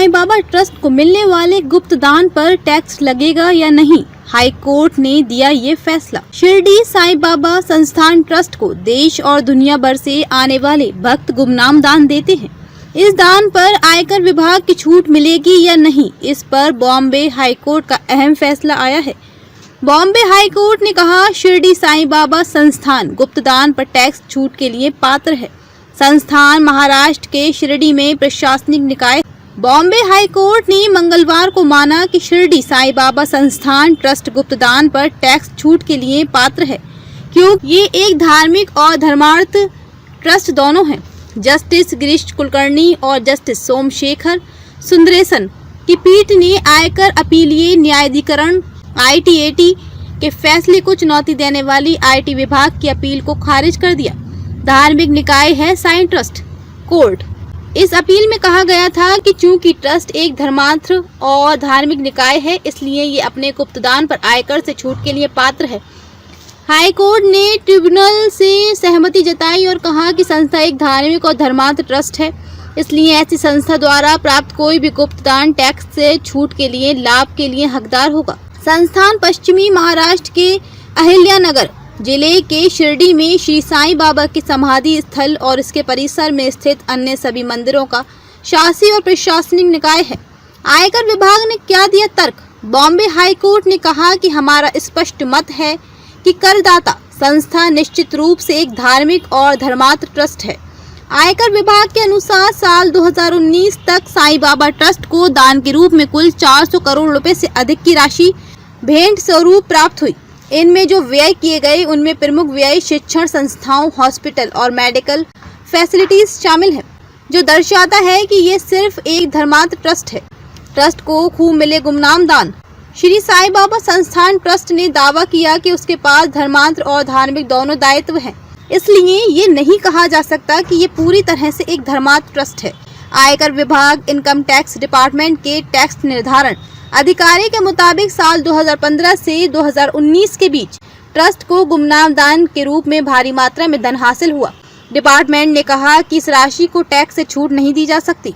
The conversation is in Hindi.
साईं बाबा ट्रस्ट को मिलने वाले गुप्त दान पर टैक्स लगेगा या नहीं, हाई कोर्ट ने दिया ये फैसला। शिरडी साईं बाबा संस्थान ट्रस्ट को देश और दुनिया भर से आने वाले भक्त गुमनाम दान देते हैं। इस दान पर आयकर विभाग की छूट मिलेगी या नहीं, इस पर बॉम्बे हाई कोर्ट का अहम फैसला आया है। बॉम्बे हाई कोर्ट ने कहा, शिरडी साईं बाबा संस्थान गुप्त दान पर टैक्स छूट के लिए पात्र है। संस्थान महाराष्ट्र के शिरडी में प्रशासनिक निकाय। बॉम्बे हाई कोर्ट ने मंगलवार को माना कि शिरडी साईं बाबा संस्थान ट्रस्ट गुप्त दान पर टैक्स छूट के लिए पात्र है, क्योंकि ये एक धार्मिक और धर्मार्थ ट्रस्ट दोनों है। जस्टिस गिरीश कुलकर्णी और जस्टिस सोमशेखर सुंदरेसन की पीठ ने आयकर अपीलीय न्यायाधिकरण ITAT के फैसले को चुनौती देने वाली IT विभाग की अपील को खारिज कर दिया। धार्मिक निकाय है साईं ट्रस्ट कोर्ट। इस अपील में कहा गया था कि चूंकि ट्रस्ट एक धर्मार्थ और धार्मिक निकाय है, इसलिए ये अपने गुप्तदान पर आयकर से छूट के लिए पात्र है। हाई कोर्ट ने ट्रिब्यूनल से सहमति जताई और कहा कि संस्था एक धार्मिक और धर्मार्थ ट्रस्ट है, इसलिए ऐसी संस्था द्वारा प्राप्त कोई भी गुप्तदान टैक्स से छूट के लिए लाभ के लिए हकदार होगा। संस्थान पश्चिमी महाराष्ट्र के अहिल्यानगर जिले के शिरडी में श्री साईं बाबा की समाधि स्थल और इसके परिसर में स्थित अन्य सभी मंदिरों का शासी और प्रशासनिक निकाय है। आयकर विभाग ने क्या दिया तर्क? बॉम्बे हाई कोर्ट ने कहा कि हमारा स्पष्ट मत है कि करदाता संस्था निश्चित रूप से एक धार्मिक और धर्मार्थ ट्रस्ट है। आयकर विभाग के अनुसार साल 2019 तक साईं बाबा ट्रस्ट को दान के रूप में कुल 400 करोड़ रुपए से अधिक की राशि भेंट स्वरूप प्राप्त हुई। इनमें जो व्यय किए गए उनमें प्रमुख व्यय शिक्षण संस्थाओं, हॉस्पिटल और मेडिकल फैसिलिटीज शामिल है, जो दर्शाता है कि ये सिर्फ एक धर्मार्थ ट्रस्ट है। ट्रस्ट को खूब मिले गुमनाम दान। श्री साईं बाबा संस्थान ट्रस्ट ने दावा किया कि उसके पास धर्मार्थ और धार्मिक दोनों दायित्व हैं, इसलिए ये नहीं कहा जा सकता कि ये पूरी तरह से एक धर्मार्थ ट्रस्ट है। आयकर विभाग इनकम टैक्स डिपार्टमेंट के टैक्स निर्धारण अधिकारी के मुताबिक साल 2015 से 2019 के बीच ट्रस्ट को गुमनाम दान के रूप में भारी मात्रा में धन हासिल हुआ। डिपार्टमेंट ने कहा कि इस राशि को टैक्स से छूट नहीं दी जा सकती।